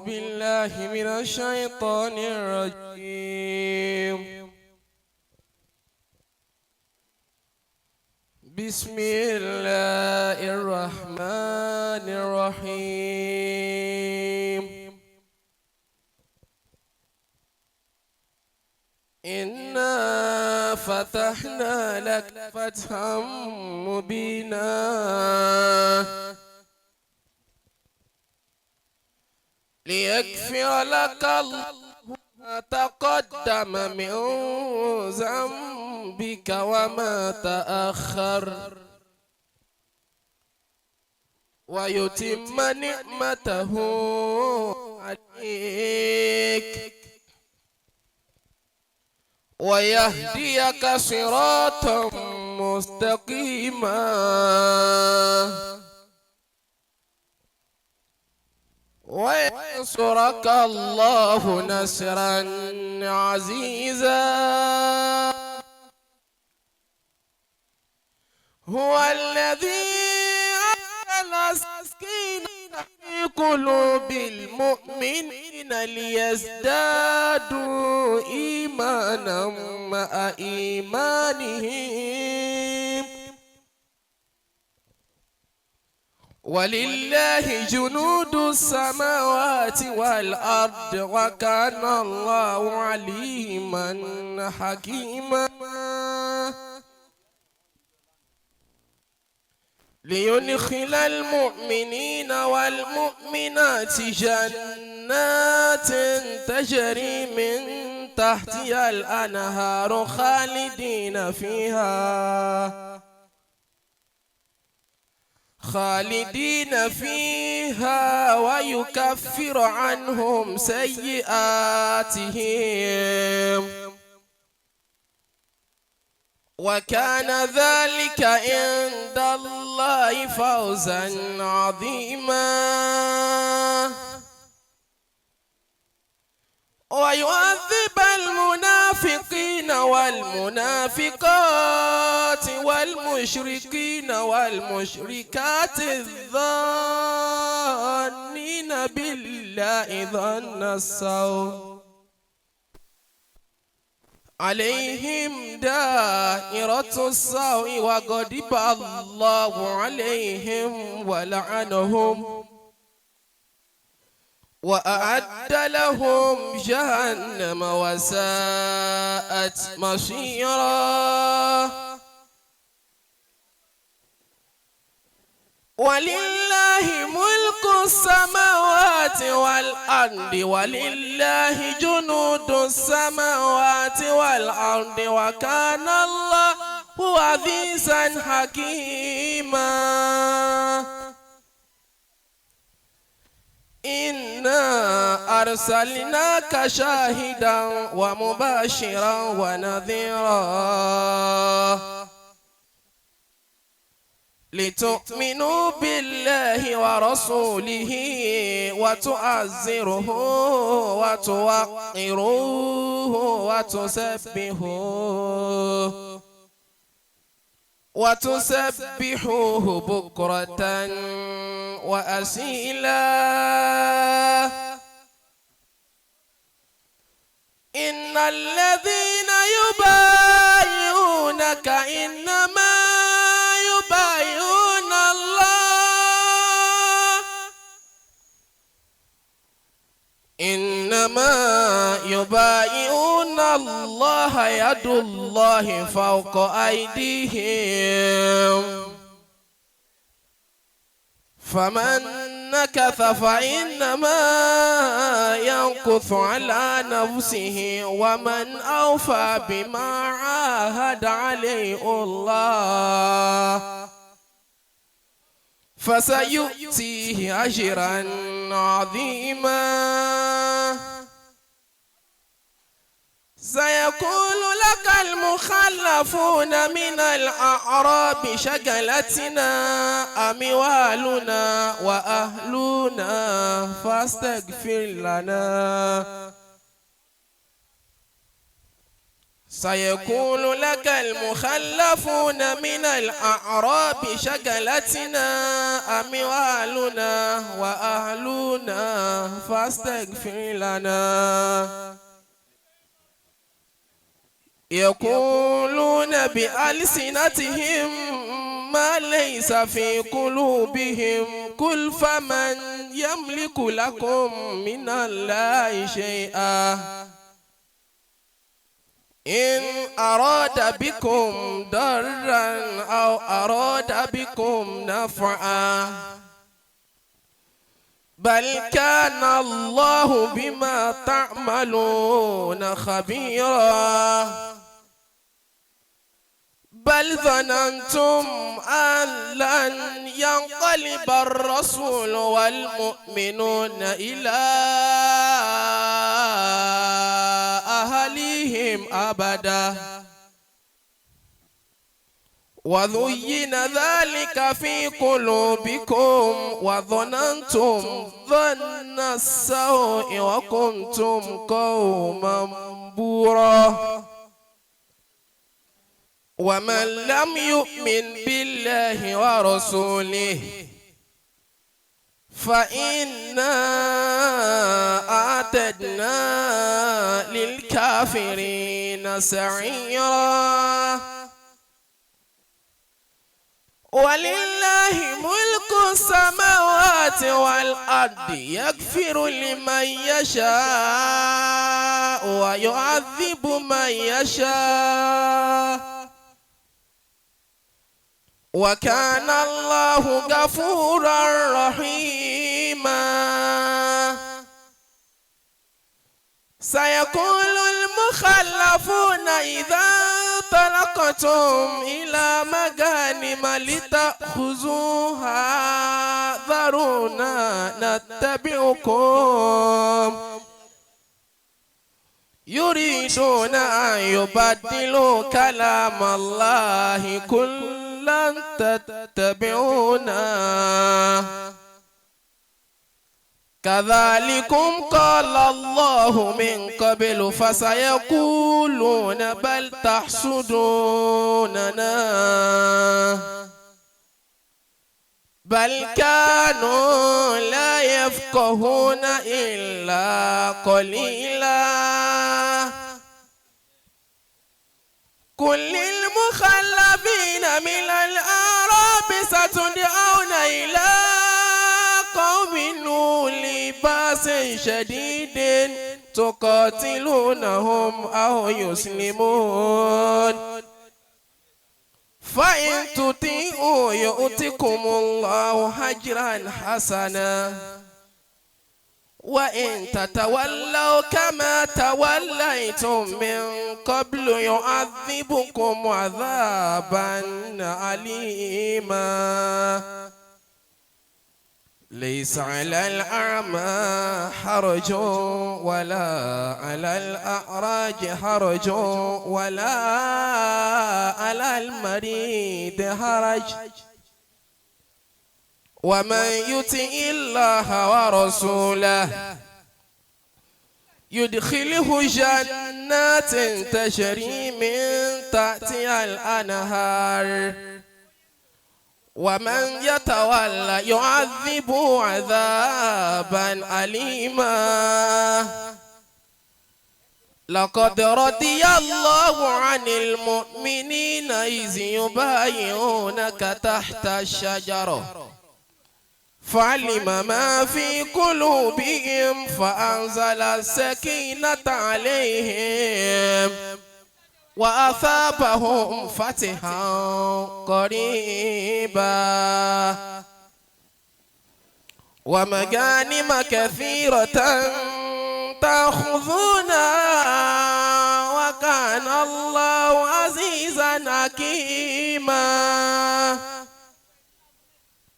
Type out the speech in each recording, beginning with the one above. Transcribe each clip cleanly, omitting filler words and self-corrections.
بالله من الشيطان الرجيم. بسم الله الرحمن الرحيم. إنا فتحنا لك فتحا مبينا ليغفر لك الله ما تقدم من ذنبك وما تأخر ويتم نعمته عليك ويهديك صراطا مستقيما وينصرك الله نصرا عزيزا. هو الذي أنزل السكينة في قلوب المؤمنين ليزدادوا إيمانا مع إيمانهم ولله جنود السماوات والأرض وكان الله عليما حكيما. ليدخل المؤمنين والمؤمنات جنات تجري من تحتها الأنهار خالدين فيها ويكفر عنهم سيئاتهم وكان ذلك عند الله فوزا عظيما. ويعذب المنافقين والمنافقات والمشركين والمشركات الظانين بالله ظن السوء عليهم دائرة السوء وغضب الله عليهم ولعنهم وأعد لهم جهنم وساءت مصيرا. ولله ملك السماوات والأرض ولله جنود السماوات والأرض وكان الله عزيزا حكيما. إنا أرسلناك شاهدا ومبشرا ونذيرا لتؤمنوا بالله ورسوله وتعزروه وتوقروه وتسبحوه بكرة وأصيلا. إن الذين يبايعونك إنما يبايعون الله يد الله فوق أيديهم فمن نكث فإنما ينكث على نفسه ومن أوفى بما عاهد عليه الله فسيؤتيه أجرا عظيما. سيقول لك المخلفون من الأعراب شغلتنا أموالنا وأهلنا فاستغفر لنا سيقول لك المخلفون من الأعراب شغلتنا أموالنا وأهلنا فاستغفر لنا. يقولون بألسنتهم ما ليس في قلوبهم قل فمن يملك لكم من الله شيئا إن أراد بكم ضرا أو أراد بكم نفعا بل كان الله بما تعملون خبيرا بل ظننتم أن لن ينقلب الرسول والمؤمنون إلى أهليهم أبدا وزين ذلك في قلوبكم وظننتم ظن السوء وكنتم قوما بورا ومن لم يؤمن بالله ورسوله فإنا أعتدنا للكافرين سعيرا ولله ملك السماوات والأرض يغفر لمن يشاء ويعذب من يشاء وكان الله غفورا رحيما. سيقول المخلفون إذا انطلقتم إلى مغانم لتأخذوها ذرونا نتبعكم يريدون أن يبدلوا كلام الله قل لن تتبعونا كذلكم قال الله من قبل فسيقولون بل تحسدوننا بل كانوا لا يفقهون إلا قليلا. قل للمخلفين من الأعراب ستدعون إلى قوم أولي بأس شديد تقاتلونهم أو يسلمون فإن تطيعوا يؤتكم الله أجرا حسنا وإن تتولوا كما توليتم من قبل يعذبكم عذابا أليما. ليس على الأعمى حرج ولا على الأعرج حرج ولا على المريض حرج ومن يطع الله ورسوله يدخله جنات تجري من تحتها الأنهار ومن يتولى يعذب عذابا أليما. لقد رضي الله عن المؤمنين إذ يبايعونك تحت الشجرة فعلم ما في قلوبهم فأنزل السكينة عليهم وأثابهم فتحا قريبا ومغانم كثيرة تأخذونها وكان الله عزيزا حكيما.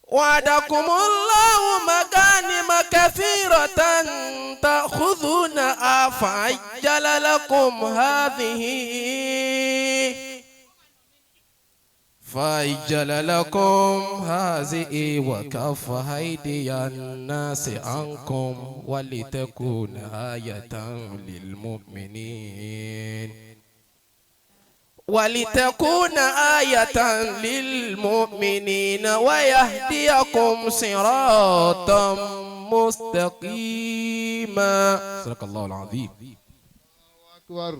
وعدكم الله مغانم كثيرة تأخذونها فعجل لكم هذه وكف أيدي الناس عنكم ولتكون آية للمؤمنين. ولتكون آية للمؤمنين ويهديكم صراطا مستقيما. صدق الله العظيم. أكبر.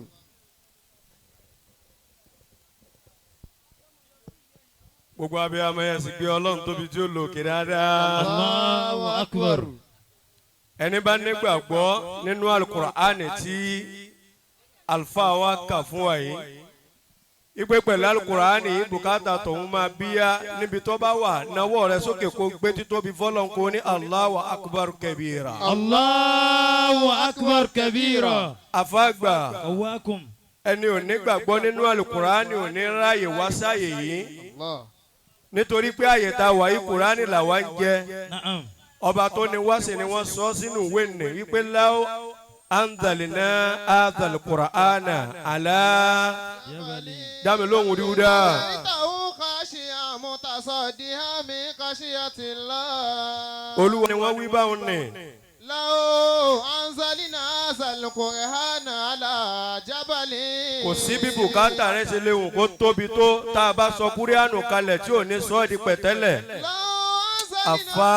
gbogbo abiyamọ yẹn sì gbé Ọlọ́run tóbi tí ó lò kí dáadáa. Allahu Akbar. ẹni bá nígbàgbọ́ nínú alukur'ani tí alfa wa kà fún wa yìí ìpè pẹ̀lú alukur'ani yìí bùkátà tòun máa bíyá níbi tó bá wà náwó rẹ sókè kó gbé títóbi fọlọ́n kó ní Allahu Akbar kabira. Allahu Akbar kabira. àfàgbà Awakum. ẹni ò nígbàgbọ́ nínú alukur'ani ò ní ráàyè wá sáyè yìí nítorí pé àyè tá a wà yìí kur'ani là wá ń jẹ ọba tó ní wá sí ni wọ́n sọ sínú ìwé nì wípé law anzalna hadhal qur'ana ala dámi lóhùn ríúdà. olúwa ni wọ́n wí báwọn nì. law anzalna hadhal qur'ana ala jabalin. kò sí bí bùkátà rẹ ṣe léwu kó tóbi tó tá a bá sọ kúrẹ́ánù kalẹ̀ tí ò ní sọ ọ́ di pẹ̀tẹ́lẹ̀. àfa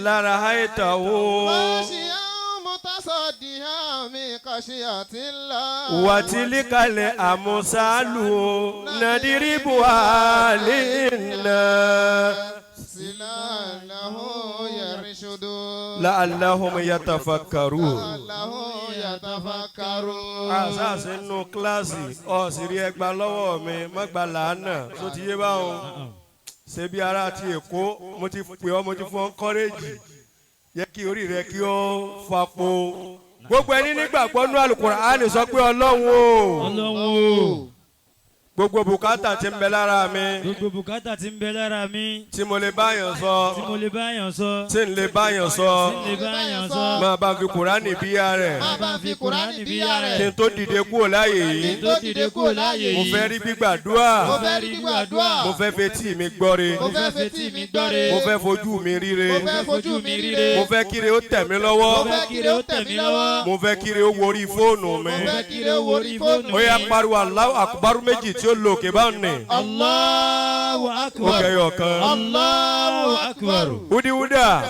lára haita wo. wàtílí kalẹ̀ àmúṣálù nàdírìbù àlìlá. la'allahum yatafakkarun. àṣàṣe nínú kíláàsì ọ̀sìrí ẹgbàá lọ́wọ́ mi mọ́gbà làánà tó ti yé báwọn. ṣé bí ara ti Èkó mo ti pè ọ́ mo ti fún ọ kọ́rẹ́jì yẹ kí orí rẹ kí ó fapò. gbogbo ẹni nígbàgbọ́ nú Al-Qur'ani sọ pé Ọlọ́run o. Ọlọ́run o. gbogbo bùkátà tí ń bẹ lára mi. gbogbo bùkátà tí ń bẹ lára mi. tí mo lè báyàn sọ. tí mo lè báyàn sọ. tí ń lè báyàn sọ. tí ń lè báyàn sọ. máa bá fi Kùránì bíyà rẹ̀. máa bá fi Kùránì bíyà rẹ̀. kí n tó dìde kúrò láàyè yìí. kí n tó dìde kúrò láàyè yìí. mo fẹ́ rí gbígbàdúrà. mo fẹ́ rí gbígbàdúrà. mo fẹ́ fetí mi gbọ́re. mo fẹ́ fetí mi gbọ́re. mo fẹ́ fojú mi ríre. mo fẹ́ fojú mi ríre. mo fẹ́ kíre ó tẹ̀ mí lọ́wọ́. mo fẹ́ kíre ó tẹ̀ mí lọ́wọ́. mo fẹ́ kíre ó worí fóònù mi. mo fẹ́ kíre ó worí fóònù mi. ó yá pariwo Allahu Akbar méjì tí ó lò kè bá ní. Allahu Akbar. ó kẹyọ kan. Allahu Akbar. wúdiwúdà.